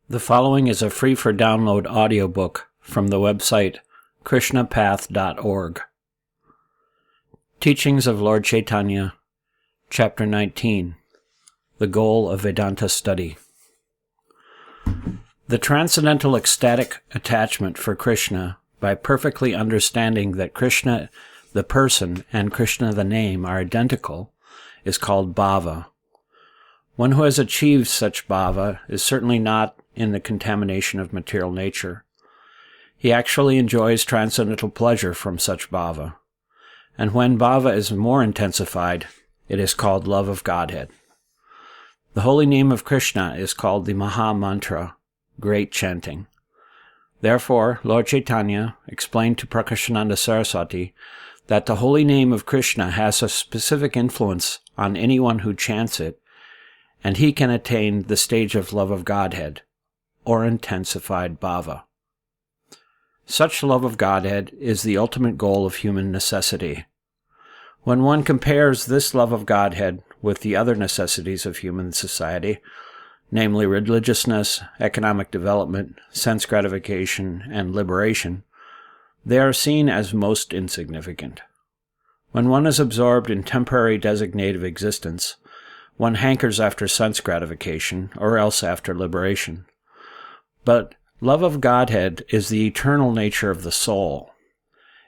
The following is a free-for-download audiobook from the website krishnapath.org. Teachings of Lord Chaitanya, Chapter 19, The Goal of Vedanta Study. The transcendental ecstatic attachment for Krishna, by perfectly understanding that Krishna the person and Krishna the name are identical, is called bhava. One who has achieved such bhava is certainly not in the contamination of material nature. He actually enjoys transcendental pleasure from such bhava. And when bhava is more intensified, it is called love of Godhead. The holy name of Krishna is called the Maha Mantra, great chanting. Therefore, Lord Chaitanya explained to Prakashananda Saraswati that the holy name of Krishna has a specific influence on anyone who chants it, and he can attain the stage of love of Godhead, or intensified bhava. Such love of Godhead is the ultimate goal of human necessity. When one compares this love of Godhead with the other necessities of human society, namely religiousness, economic development, sense gratification, and liberation, they are seen as most insignificant. When one is absorbed in temporary designative existence, one hankers after sense gratification, or else after liberation. But love of Godhead is the eternal nature of the soul.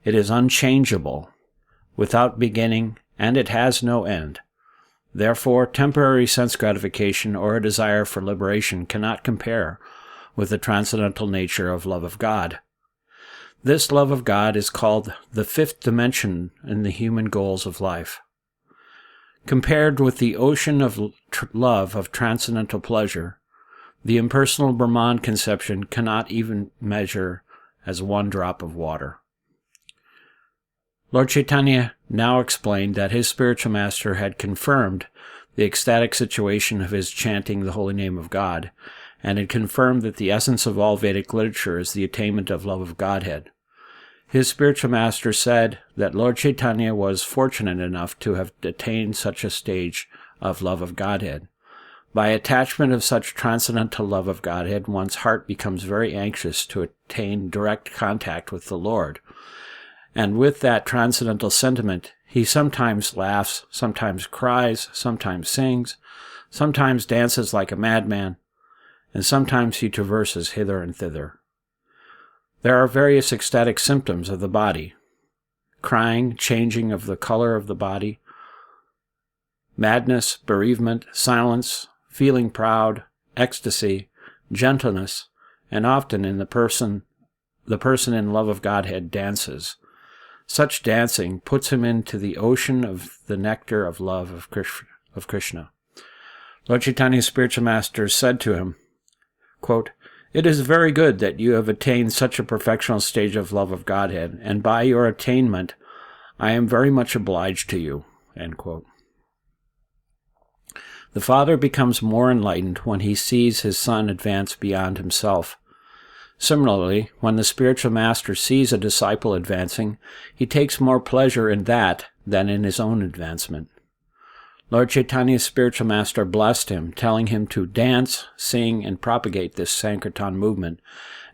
It is unchangeable, without beginning, and it has no end. Therefore, temporary sense gratification or a desire for liberation cannot compare with the transcendental nature of love of God. This love of God is called the fifth dimension in the human goals of life. Compared with the ocean of love of transcendental pleasure, the impersonal Brahman conception cannot even measure as one drop of water. Lord Chaitanya now explained that his spiritual master had confirmed the ecstatic situation of his chanting the holy name of God, and had confirmed that the essence of all Vedic literature is the attainment of love of Godhead. His spiritual master said that Lord Chaitanya was fortunate enough to have attained such a stage of love of Godhead. By attachment of such transcendental love of Godhead, one's heart becomes very anxious to attain direct contact with the Lord. And with that transcendental sentiment, he sometimes laughs, sometimes cries, sometimes sings, sometimes dances like a madman, and sometimes he traverses hither and thither. There are various ecstatic symptoms of the body: crying, changing of the color of the body, madness, bereavement, silence, feeling proud, ecstasy, gentleness, and often in the person in love of Godhead dances. Such dancing puts him into the ocean of the nectar of love of Krishna. Lord Chaitanya's spiritual master said to him, quote, "It is very good that you have attained such a perfectional stage of love of Godhead, and by your attainment I am very much obliged to you." End quote. The father becomes more enlightened when he sees his son advance beyond himself. Similarly, when the spiritual master sees a disciple advancing, he takes more pleasure in that than in his own advancement. Lord Chaitanya's spiritual master blessed him, telling him to dance, sing, and propagate this Sankirtan movement,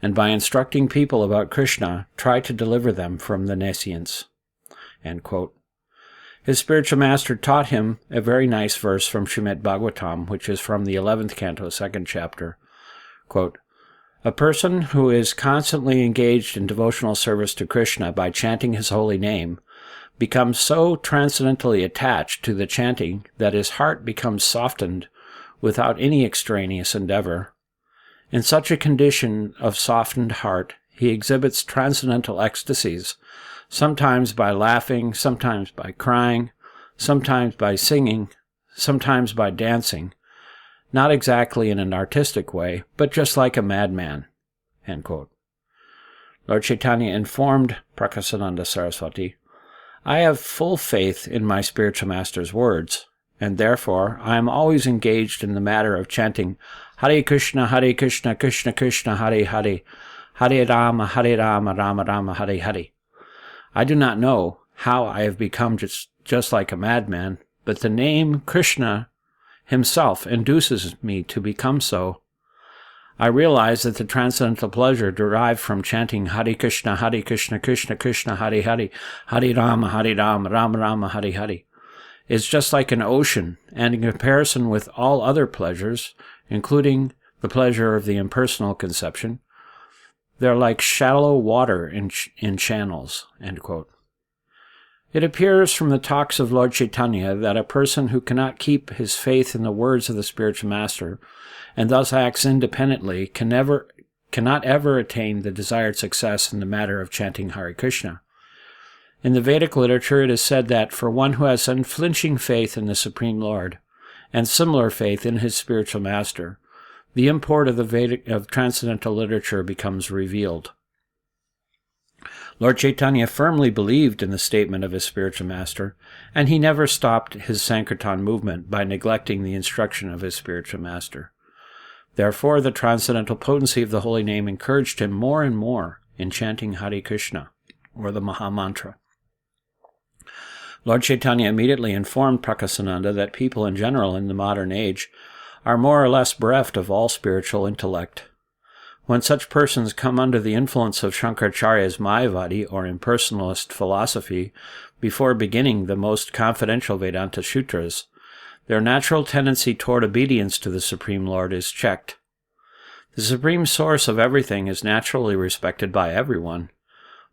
and by instructing people about Krishna, try to deliver them from the nescience. End quote. His spiritual master taught him a very nice verse from Srimad Bhagavatam, which is from the 11th canto, 2nd chapter. Quote, "A person who is constantly engaged in devotional service to Krishna by chanting his holy name becomes so transcendently attached to the chanting that his heart becomes softened without any extraneous endeavor. In such a condition of softened heart, he exhibits transcendental ecstasies, sometimes by laughing, sometimes by crying, sometimes by singing, sometimes by dancing, not exactly in an artistic way, but just like a madman." End quote. Lord Chaitanya informed Prakashananda Saraswati, "I have full faith in my spiritual master's words, and therefore I am always engaged in the matter of chanting Hare Krishna, Krishna Krishna, Hare Hare, Hare Rama, Rama Rama, Hare Hare. I do not know how I have become just like a madman, but the name Krishna himself induces me to become so. I realize that the transcendental pleasure derived from chanting Hare Krishna, Krishna Krishna, Hare Hare, Hare Rama, Rama Rama, Hare Hare, is just like an ocean, and in comparison with all other pleasures, including the pleasure of the impersonal conception, they're like shallow water in channels, end quote. It appears from the talks of Lord Chaitanya that a person who cannot keep his faith in the words of the spiritual master and thus acts independently cannot ever attain the desired success in the matter of chanting Hare Krishna. In the Vedic literature, it is said that for one who has unflinching faith in the Supreme Lord and similar faith in his spiritual master, the import of the transcendental literature becomes revealed. Lord Chaitanya firmly believed in the statement of his spiritual master, and he never stopped his Sankirtan movement by neglecting the instruction of his spiritual master. Therefore, the transcendental potency of the holy name encouraged him more and more in chanting Hare Krishna, or the Maha Mantra. Lord Chaitanya immediately informed Prakasananda that people in general in the modern age are more or less bereft of all spiritual intellect. When such persons come under the influence of Shankaracharya's Mayavadi or impersonalist philosophy before beginning the most confidential Vedanta sutras, their natural tendency toward obedience to the Supreme Lord is checked. The supreme source of everything is naturally respected by everyone,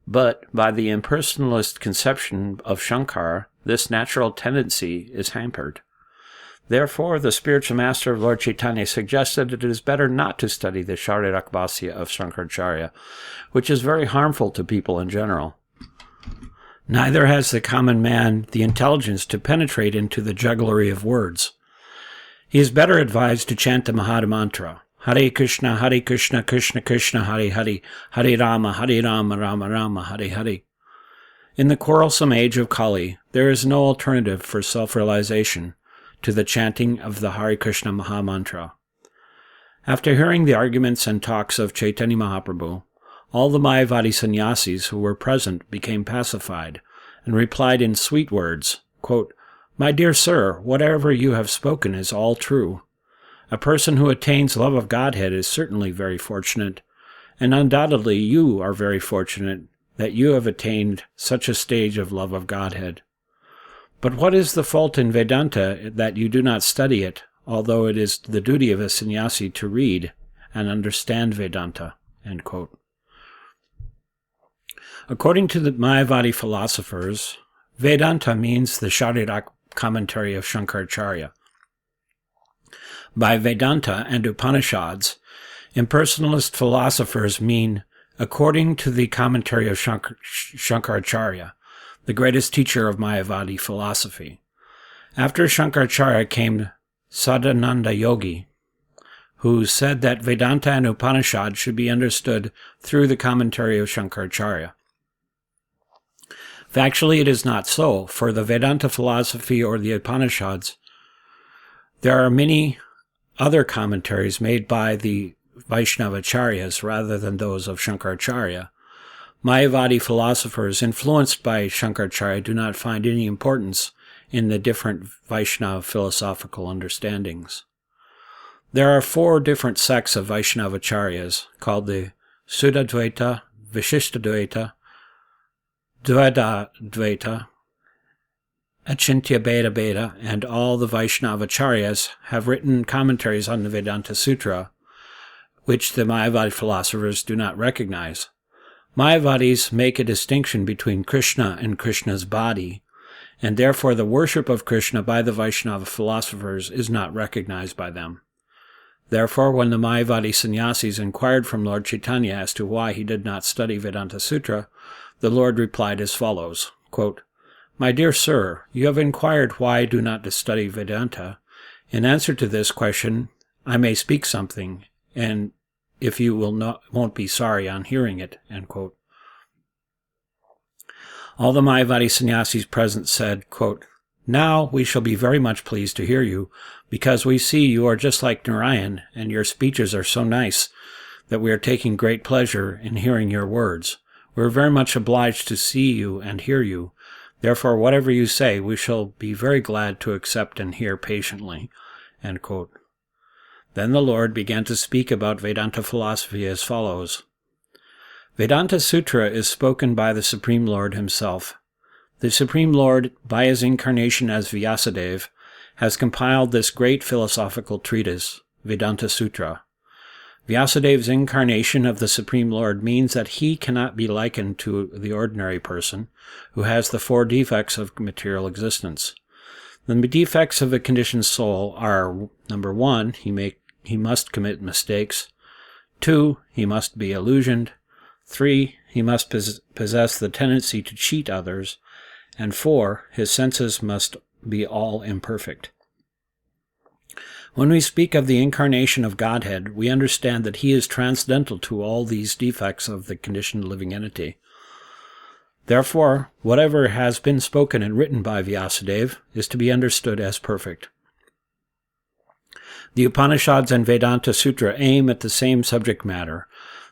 but by the impersonalist conception of Shankara, this natural tendency is hampered. Therefore, the spiritual master of Lord Chaitanya suggested that it is better not to study the Sharirakbhasya of Shankaracharya, which is very harmful to people in general. Neither has the common man the intelligence to penetrate into the jugglery of words. He is better advised to chant the Maha Mantra, Hare Krishna, Krishna Krishna, Hare Hare, Hare Rama, Rama Rama, Hare Hare. In the quarrelsome age of Kali, there is no alternative for self-realization to the chanting of the Hare Krishna Maha Mantra. After hearing the arguments and talks of Chaitanya Mahaprabhu, all the Mayavadi sannyasis who were present became pacified and replied in sweet words, quote, "My dear sir, whatever you have spoken is all true. A person who attains love of Godhead is certainly very fortunate, and undoubtedly you are very fortunate that you have attained such a stage of love of Godhead. But what is the fault in Vedanta that you do not study it, although it is the duty of a sannyasi to read and understand Vedanta?" End quote. According to the Mayavadi philosophers, Vedanta means the Sharirak commentary of Shankaracharya. By Vedanta and Upanishads, impersonalist philosophers mean according to the commentary of Shankaracharya, the greatest teacher of Mayavadi philosophy. After Shankaracharya came Sadananda Yogi, who said that Vedanta and Upanishad should be understood through the commentary of Shankaracharya. Factually, it is not so. For the Vedanta philosophy or the Upanishads, there are many other commentaries made by the Vaishnavacharyas rather than those of Shankaracharya. Mayavadi philosophers influenced by Shankaracharya do not find any importance in the different Vaishnava philosophical understandings. There are 4 different sects of Vaishnavacharyas called the Suddhadvaita, Vishishtadvaita, Dvaita, Achintya Bheda, and all the Vaishnavacharyas have written commentaries on the Vedanta Sutra, which the Mayavadi philosophers do not recognize. Mayavadis make a distinction between Krishna and Krishna's body, and therefore the worship of Krishna by the Vaishnava philosophers is not recognized by them. Therefore, when the Mayavadi sannyasis inquired from Lord Chaitanya as to why he did not study Vedanta Sutra, the Lord replied as follows, quote, "My dear sir, you have inquired why I do not study Vedanta. In answer to this question, I may speak something, and if you won't be sorry on hearing it." End quote. All the Mayavadi sannyasis present said, quote, "Now we shall be very much pleased to hear you, because we see you are just like Narayan, and your speeches are so nice that we are taking great pleasure in hearing your words. We are very much obliged to see you and hear you. Therefore, whatever you say, we shall be very glad to accept and hear patiently." End quote. Then the Lord began to speak about Vedanta philosophy as follows. Vedanta Sutra is spoken by the Supreme Lord himself. The Supreme Lord, by his incarnation as Vyasadeva, has compiled this great philosophical treatise, Vedanta Sutra. Vyasadeva's incarnation of the Supreme Lord means that he cannot be likened to the ordinary person, who has the 4 defects of material existence. The defects of a conditioned soul are, number 1, he must commit mistakes. 2, he must be illusioned. 3, he must possess the tendency to cheat others. And 4, his senses must be all imperfect. When we speak of the incarnation of Godhead, we understand that he is transcendental to all these defects of the conditioned living entity. Therefore, whatever has been spoken and written by Vyasadeva is to be understood as perfect. The Upanishads and Vedanta Sutra aim at the same subject matter,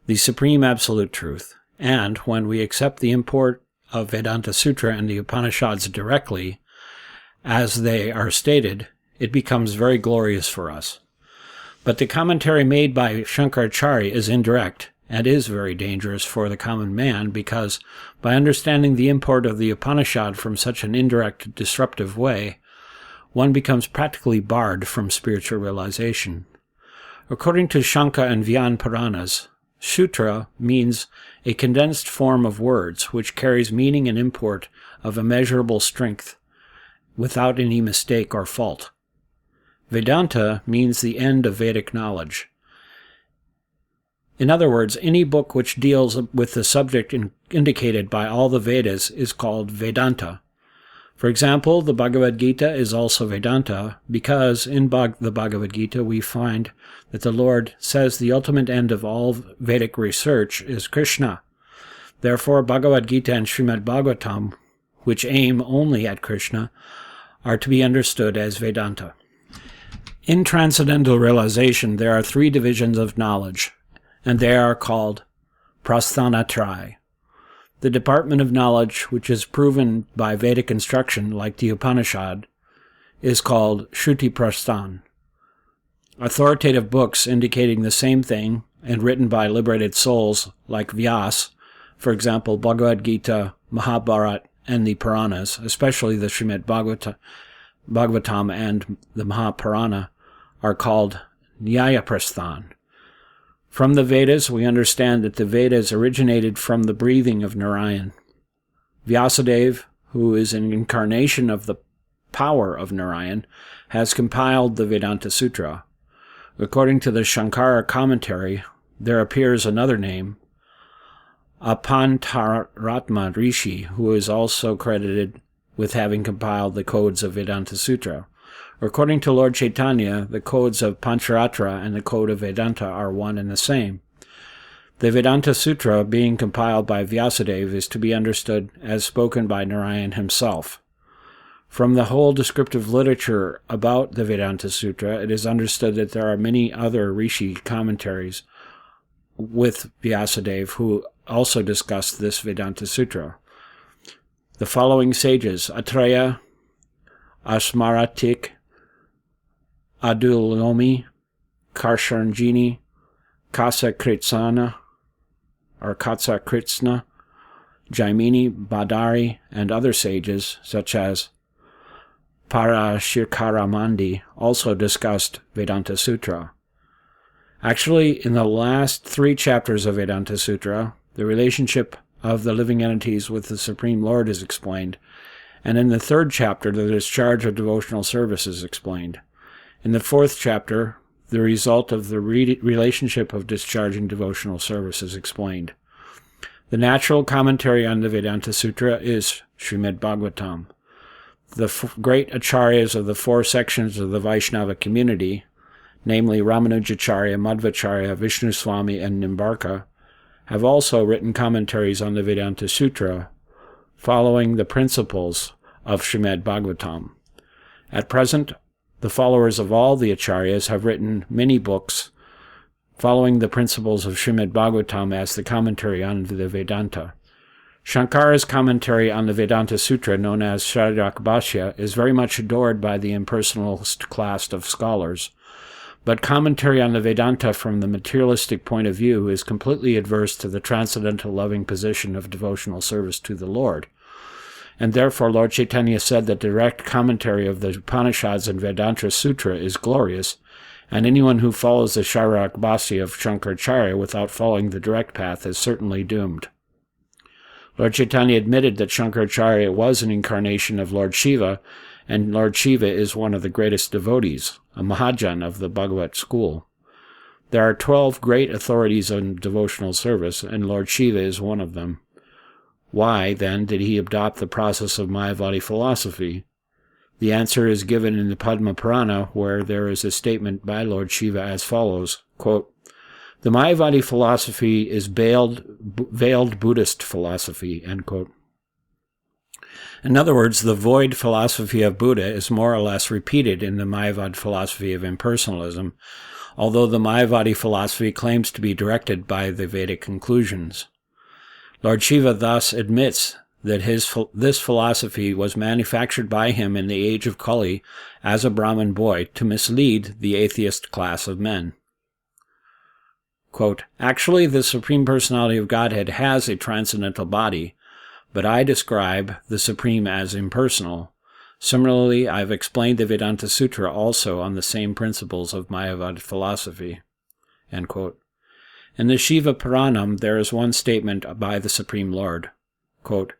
the supreme absolute truth, and when we accept the import of Vedanta Sutra and the Upanishads directly, as they are stated, it becomes very glorious for us. But the commentary made by Shankaracharya is indirect and is very dangerous for the common man because, by understanding the import of the Upanishad from such an indirect, disruptive way, one becomes practically barred from spiritual realization. According to Shanka and Vyan Puranas, Sutra means a condensed form of words which carries meaning and import of immeasurable strength without any mistake or fault. Vedanta means the end of Vedic knowledge. In other words, any book which deals with the subject indicated by all the Vedas is called Vedanta. For example, the Bhagavad Gita is also Vedanta because in the Bhagavad Gita we find that the Lord says the ultimate end of all Vedic research is Krishna. Therefore, Bhagavad Gita and Srimad Bhagavatam, which aim only at Krishna, are to be understood as Vedanta. In transcendental realization, there are 3 divisions of knowledge, and they are called prasthanatraya. The department of knowledge which is proven by Vedic instruction, like the Upanishad, is called Shruti Prasthan. Authoritative books indicating the same thing and written by liberated souls like Vyas, for example, Bhagavad Gita, Mahabharata, and the Puranas, especially the Srimad Bhagavatam and the Mahapurana, are called Nyaya Prasthan. From the Vedas, we understand that the Vedas originated from the breathing of Narayan. Vyasadeva, who is an incarnation of the power of Narayan, has compiled the Vedanta Sutra. According to the Shankara commentary, there appears another name, Apantaratma Rishi, who is also credited with having compiled the codes of Vedanta Sutra. According to Lord Chaitanya, the codes of Pancharatra and the code of Vedanta are one and the same. The Vedanta Sutra, being compiled by Vyasadeva, is to be understood as spoken by Narayan himself. From the whole descriptive literature about the Vedanta Sutra, it is understood that there are many other Rishi commentaries with Vyasadeva who also discuss this Vedanta Sutra. The following sages, Atreya, Asmaratik, Adulomi, Karsharnjini, Katsakritsna, Jaimini, Badari, and other sages, such as Parashikaramandi, also discussed Vedanta Sutra. Actually, in the last 3 chapters of Vedanta Sutra, the relationship of the living entities with the Supreme Lord is explained, and in the 3rd chapter, the discharge of devotional service is explained. In the 4th chapter, the result of the relationship of discharging devotional service is explained. The natural commentary on the Vedanta Sutra is Srimad Bhagavatam. The great acharyas of the 4 sections of the Vaishnava community, namely Ramanujacharya, Madhvacharya, Vishnuswami, and Nimbarka, have also written commentaries on the Vedanta Sutra, following the principles of Srimad Bhagavatam. At present, the followers of all the acharyas have written many books following the principles of Srimad Bhagavatam as the commentary on the Vedanta. Shankara's commentary on the Vedanta Sutra, known as Sharadaka Bhashya, is very much adored by the impersonalist class of scholars, But commentary on the Vedanta from the materialistic point of view is completely adverse to the transcendental loving position of devotional service to the Lord. And therefore Lord Chaitanya said that direct commentary of the Upanishads and Vedanta Sutra is glorious, and anyone who follows the Shairak Bhasya of Shankaracharya without following the direct path is certainly doomed. Lord Chaitanya admitted that Shankaracharya was an incarnation of Lord Shiva, and Lord Shiva is one of the greatest devotees, a Mahajan of the Bhagavat school. There are 12 great authorities on devotional service, and Lord Shiva is one of them. Why, then, did he adopt the process of Mayavadi philosophy? The answer is given in the Padma Purana, where there is a statement by Lord Shiva as follows, quote, "The Mayavadi philosophy is veiled Buddhist philosophy," end quote. In other words, the void philosophy of Buddha is more or less repeated in the Mayavadi philosophy of impersonalism, although the Mayavadi philosophy claims to be directed by the Vedic conclusions. Lord Shiva thus admits that this philosophy was manufactured by him in the age of Kali as a Brahmin boy to mislead the atheist class of men. Quote, "Actually, the Supreme Personality of Godhead has a transcendental body, but I describe the Supreme as impersonal. Similarly, I've explained the Vedanta Sutra also on the same principles of Mayavadi philosophy." End quote. In the Shiva Puranam, there is one statement by the Supreme Lord. Quote,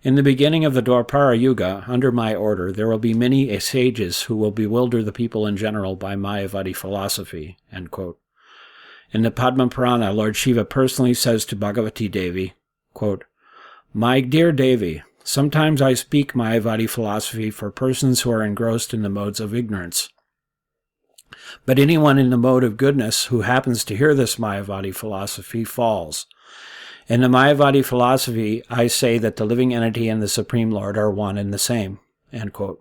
"In the beginning of the Dwapara Yuga, under my order, there will be many sages who will bewilder the people in general by Mayavadi philosophy." End quote. In the Padma Purana, Lord Shiva personally says to Bhagavati Devi, quote, "My dear Devi, sometimes I speak Mayavadi philosophy for persons who are engrossed in the modes of ignorance. But anyone in the mode of goodness who happens to hear this Mayavadi philosophy falls. In the Mayavadi philosophy, I say that the living entity and the Supreme Lord are one and the same." End quote.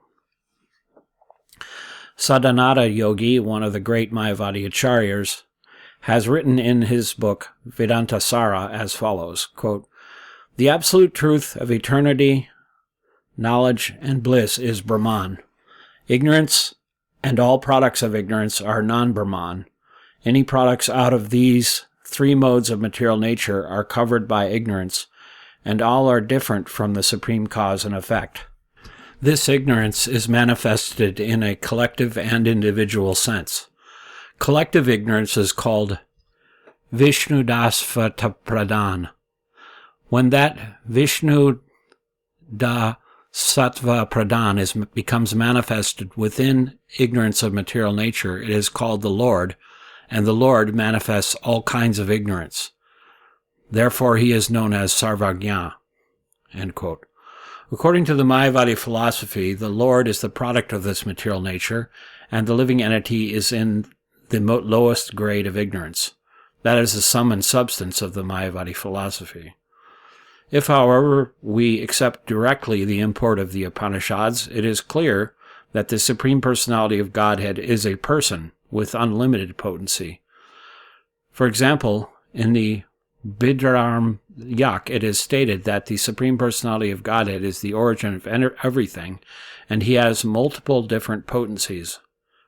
Sadananda Yogi, one of the great Mayavadi acharyas, has written in his book Vedanta Sara as follows, quote, "The absolute truth of eternity, knowledge, and bliss is Brahman. Ignorance and all products of ignorance are non-Brahman. Any products out of these three modes of material nature are covered by ignorance, and all are different from the supreme cause and effect. This ignorance is manifested in a collective and individual sense. Collective ignorance is called Vishnudasvata Pradhan. When that Vishnu da Sattva Pradhan becomes manifested within ignorance of material nature, it is called the Lord, and the Lord manifests all kinds of ignorance. Therefore, he is known as Sarvagya." End quote. According to the Mayavadi philosophy, the Lord is the product of this material nature, and the living entity is in the lowest grade of ignorance. That is the sum and substance of the Mayavadi philosophy. If, however, we accept directly the import of the Upanishads, it is clear that the Supreme Personality of Godhead is a person with unlimited potency. For example, in the Bidram Yak, it is stated that the Supreme Personality of Godhead is the origin of everything, and he has multiple different potencies.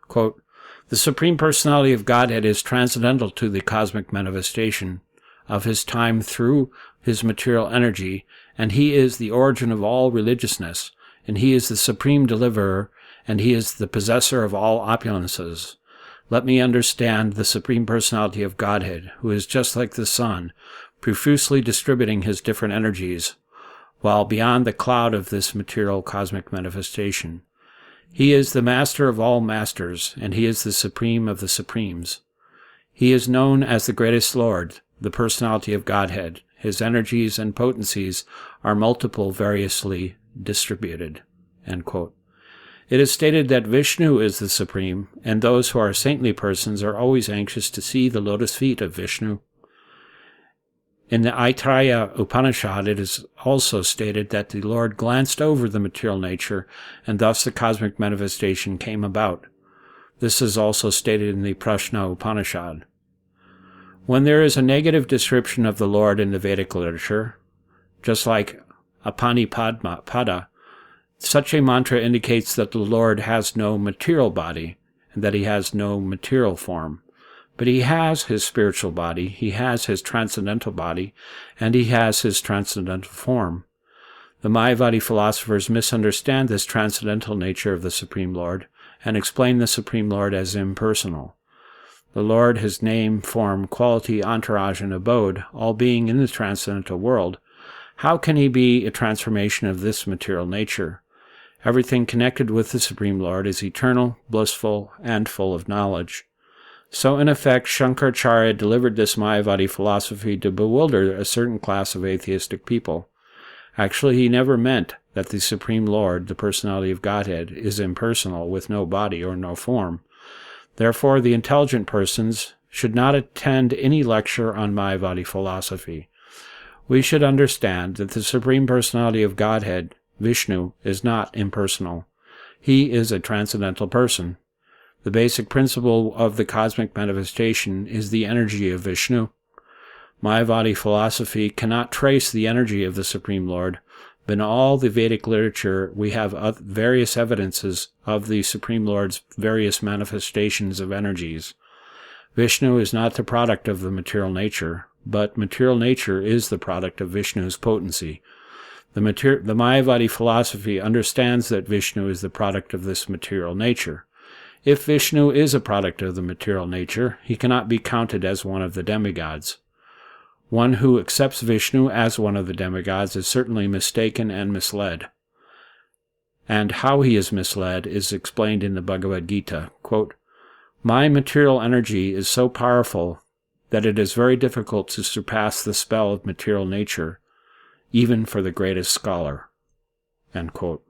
Quote, "The Supreme Personality of Godhead is transcendental to the cosmic manifestation of his time through his material energy, and he is the origin of all religiousness, and he is the supreme deliverer, and he is the possessor of all opulences. Let me understand the Supreme Personality of Godhead, who is just like the sun, profusely distributing his different energies, while beyond the cloud of this material cosmic manifestation. He is the master of all masters, and he is the supreme of the supremes. He is known as the greatest Lord, the Personality of Godhead. His energies and potencies are multiple, variously distributed." End quote. It is stated that Vishnu is the Supreme, and those who are saintly persons are always anxious to see the lotus feet of Vishnu. In the Aitareya Upanishad, it is also stated that the Lord glanced over the material nature, and thus the cosmic manifestation came about. This is also stated in the Prashna Upanishad. When there is a negative description of the Lord in the Vedic literature, just like Apanipada, such a mantra indicates that the Lord has no material body, and that he has no material form. But he has his spiritual body, he has his transcendental body, and he has his transcendental form. The Mayavadi philosophers misunderstand this transcendental nature of the Supreme Lord and explain the Supreme Lord as impersonal. The Lord, his name, form, quality, entourage, and abode, all being in the transcendental world, how can he be a transformation of this material nature? Everything connected with the Supreme Lord is eternal, blissful, and full of knowledge. So, in effect, Shankaracharya delivered this Mayavadi philosophy to bewilder a certain class of atheistic people. Actually, he never meant that the Supreme Lord, the personality of Godhead, is impersonal, with no body or no form. Therefore, the intelligent persons should not attend any lecture on Mayavadi philosophy. We should understand that the Supreme Personality of Godhead, Vishnu, is not impersonal. He is a transcendental person. The basic principle of the cosmic manifestation is the energy of Vishnu. Mayavadi philosophy cannot trace the energy of the Supreme Lord, but in all the Vedic literature we have various evidences of the Supreme Lord's various manifestations of energies. Vishnu is not the product of the material nature, but material nature is the product of Vishnu's potency. The Mayavadi philosophy understands that Vishnu is the product of this material nature. If Vishnu is a product of the material nature, he cannot be counted as one of the demigods. One who accepts Vishnu as one of the demigods is certainly mistaken and misled. And how he is misled is explained in the Bhagavad Gita. Quote, "My material energy is so powerful that it is very difficult to surpass the spell of material nature, even for the greatest scholar." End quote.